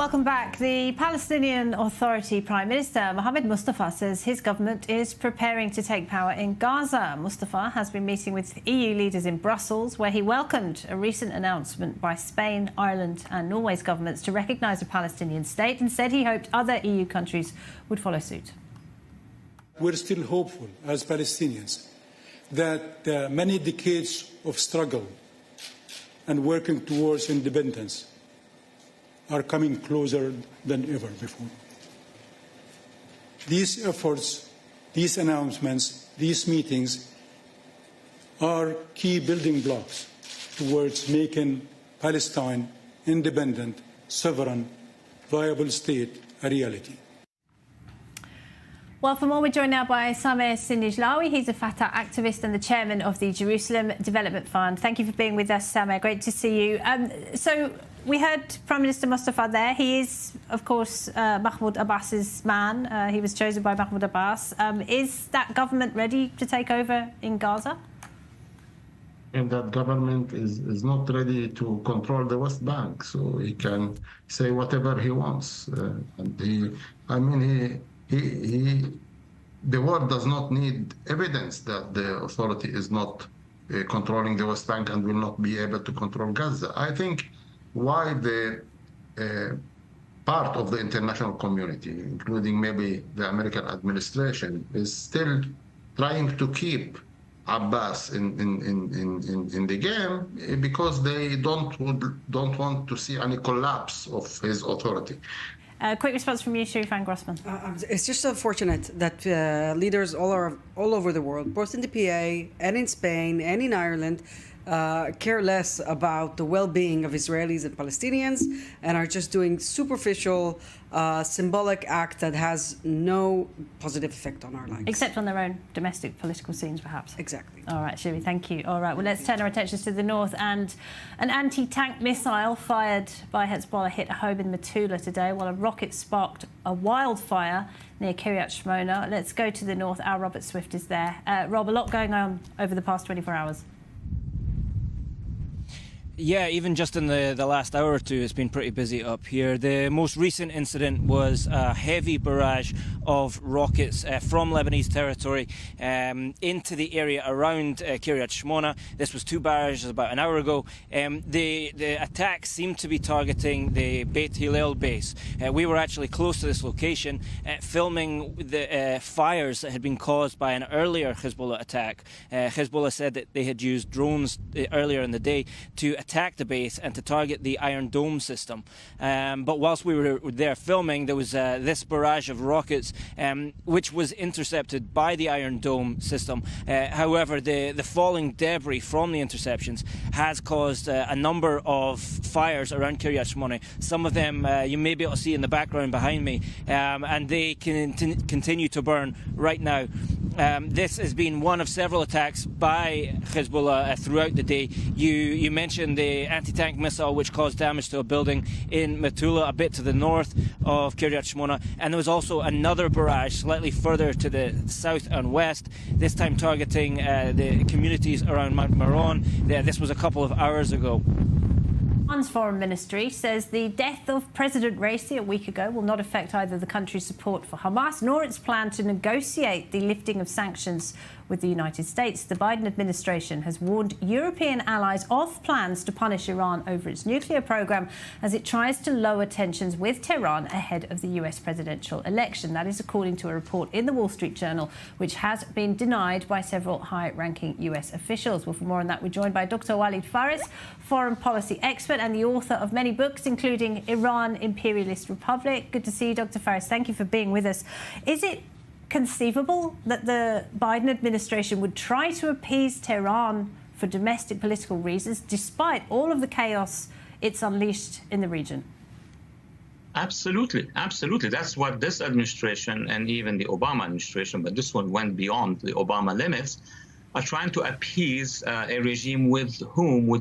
Welcome back. The Palestinian Authority Prime Minister Mohammed Mustafa says his government is preparing to take power in Gaza. Mustafa has been meeting with EU leaders in Brussels, where he welcomed a recent announcement by Spain, Ireland and Norway's governments to recognise a Palestinian state, and said he hoped other EU countries would follow suit. We're still hopeful as Palestinians that many decades of struggle and working towards independence are coming closer than ever before. These efforts, these announcements, these meetings are key building blocks towards making Palestine independent, sovereign, viable state a reality. Well, for more, we're joined now by Sameh Sinijlawi. He's a Fatah activist and the chairman of the Jerusalem Development Fund. Thank you for being with us, Sameh. Great to see you. So we heard Prime Minister Mustafa there. He is, of course, Mahmoud Abbas's man. He was chosen by Mahmoud Abbas. Is that government ready to take over in Gaza? And that government is not ready to control the West Bank, so he can say whatever he wants. The world does not need evidence that the authority is not controlling the West Bank and will not be able to control Gaza. I think why the part of the international community, including maybe the American administration, is still trying to keep Abbas in the game because they don't want to see any collapse of his authority. Quick response from you, Sharifan Grossman. It's just unfortunate that leaders all over the world, both in the PA and in Spain and in Ireland, care less about the well-being of Israelis and Palestinians and are just doing superficial, symbolic act that has no positive effect on our lives. Except on their own domestic political scenes, perhaps. Exactly. All right, Shiri, thank you. All right, well, let's turn our attentions to the north. And an anti-tank missile fired by Hezbollah hit a home in Metula today, while a rocket sparked a wildfire near Kiryat Shmona. Let's go to the north. Our Robert Swift is there. Rob, a lot going on over the past 24 hours. Yeah, even just in the last hour or two, it's been pretty busy up here. The most recent incident was a heavy barrage of rockets from Lebanese territory into the area around Kiryat Shmona. This was two barrages about an hour ago. The attacks seemed to be targeting the Beit Hillel base. We were actually close to this location, filming the fires that had been caused by an earlier Hezbollah attack. Hezbollah said that they had used drones earlier in the day to attack the base and to target the Iron Dome system. But whilst we were there filming, there was this barrage of rockets which was intercepted by the Iron Dome system. However, the falling debris from the interceptions has caused a number of fires around Kiryat Shmona. Some of them you may be able to see in the background behind me, and they can continue to burn right now. This has been one of several attacks by Hezbollah throughout the day. You mentioned the anti-tank missile which caused damage to a building in Metula, a bit to the north of Kiryat Shmona, and there was also another barrage slightly further to the south and west, this time targeting the communities around Mount Meron. This was a couple of hours ago. Iran's foreign ministry says the death of President Raisi a week ago will not affect either the country's support for Hamas nor its plan to negotiate the lifting of sanctions with the United States. The Biden administration has warned European allies of plans to punish Iran over its nuclear program as it tries to lower tensions with Tehran ahead of the US presidential election. That is according to a report in the Wall Street Journal, which has been denied by several high-ranking US officials. Well, for more on that, we're joined by Dr. Walid Faris, foreign policy expert and the author of many books, including Iran, Imperialist Republic. Good to see you, Dr. Faris. Thank you for being with us. Is it conceivable that the Biden administration would try to appease Tehran for domestic political reasons, despite all of the chaos it's unleashed in the region? Absolutely, absolutely. That's what this administration and even the Obama administration, but this one went beyond the Obama limits, are trying to appease a regime with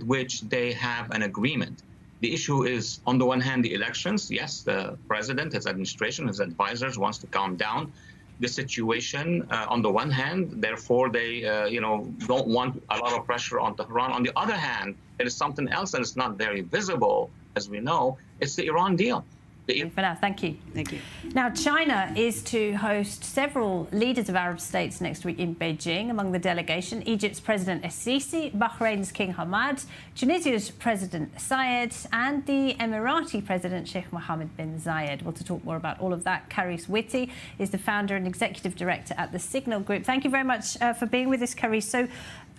which they have an agreement. The issue is, on the one hand, the elections. Yes, the president, his administration, his advisors wants to calm down the situation on the one hand. Therefore, they don't want a lot of pressure on Tehran. On the other hand, there is something else that is not very visible, as we know. It's the Iran deal. For now, thank you. Thank you. Now, China is to host several leaders of Arab states next week in Beijing. Among the delegation, Egypt's President Raisi, Bahrain's King Hamad, Tunisia's President Sayed, and the Emirati President Sheikh Mohammed bin Zayed. Well, to talk more about all of that, Caris Whitty is the founder and executive director at the Signal Group. Thank you very much for being with us, Caris. So,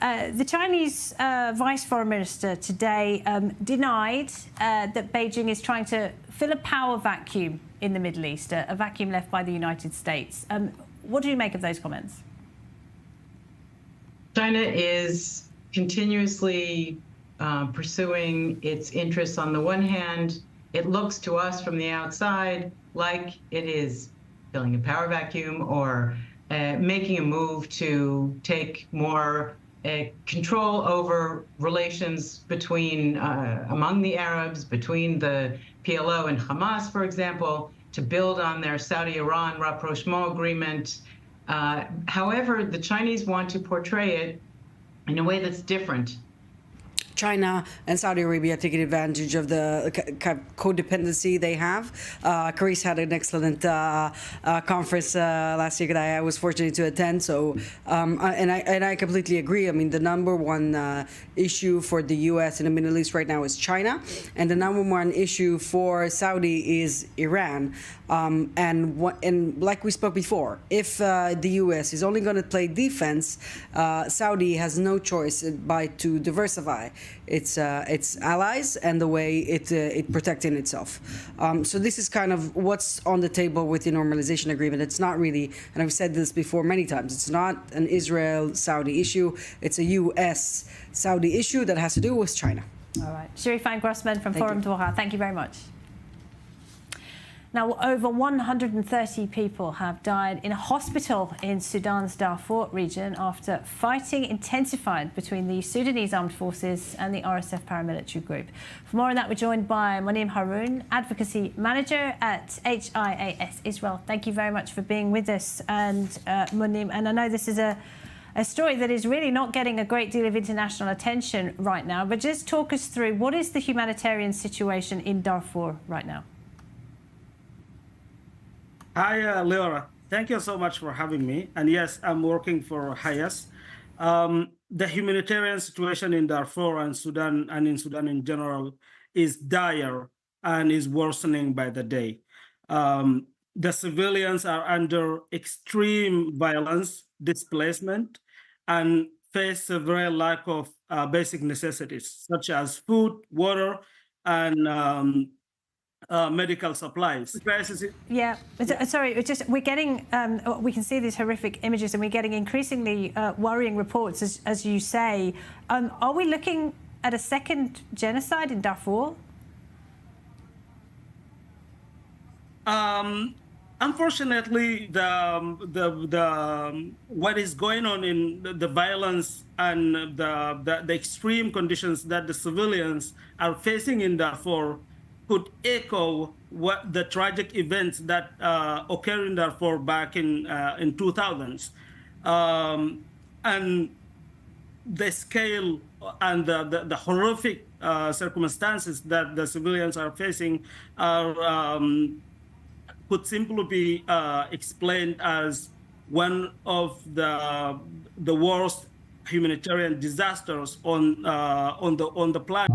the Chinese Vice Foreign Minister today denied that Beijing is trying to fill a power vacuum in the Middle East, a vacuum left by the United States. What do you make of those comments? China is continuously pursuing its interests. On the one hand, it looks to us from the outside like it is filling a power vacuum or making a move to take more control over relations between among the Arabs, between the PLO and Hamas, for example, to build on their Saudi-Iran rapprochement agreement. However, the Chinese want to portray it in a way that's different. China and Saudi Arabia taking advantage of the codependency they have. Caris had an excellent conference last year that I was fortunate to attend. So, and I completely agree. I mean, the number one issue for the U.S. in the Middle East right now is China, and the number one issue for Saudi is Iran. And like we spoke before, if the U.S. is only going to play defense, Saudi has no choice but to diversify its allies and the way it protecting itself. So this is kind of what's on the table with the normalization agreement. It's not really, and I've said this before many times, it's not an Israel-Saudi issue. It's a U.S.-Saudi issue that has to do with China. All right. Sherifan Grossman from Forum Doha, thank you very much. Now, over 130 people have died in a hospital in Sudan's Darfur region after fighting intensified between the Sudanese armed forces and the RSF paramilitary group. For more on that, we're joined by Monim Haroun, Advocacy Manager at HIAS Israel. Thank you very much for being with us, and Monim. And I know this is a story that is really not getting a great deal of international attention right now, but just talk us through what is the humanitarian situation in Darfur right now? Hi, Leora. Thank you so much for having me. And yes, I'm working for HIAS. The humanitarian situation in Darfur and Sudan, and in Sudan in general, is dire and is worsening by the day. The civilians are under extreme violence, displacement, and face severe lack of basic necessities, such as food, water, and medical supplies. Yeah, sorry, it's just we're getting, we can see these horrific images and we're getting increasingly worrying reports, as you say. Are we looking at a second genocide in Darfur? Unfortunately, what is going on in the violence and the extreme conditions that the civilians are facing in Darfur could echo what the tragic events that occurred in Darfur back in 2000s, and the scale and the horrific circumstances that the civilians are facing are could simply be explained as one of the worst humanitarian disasters on the planet.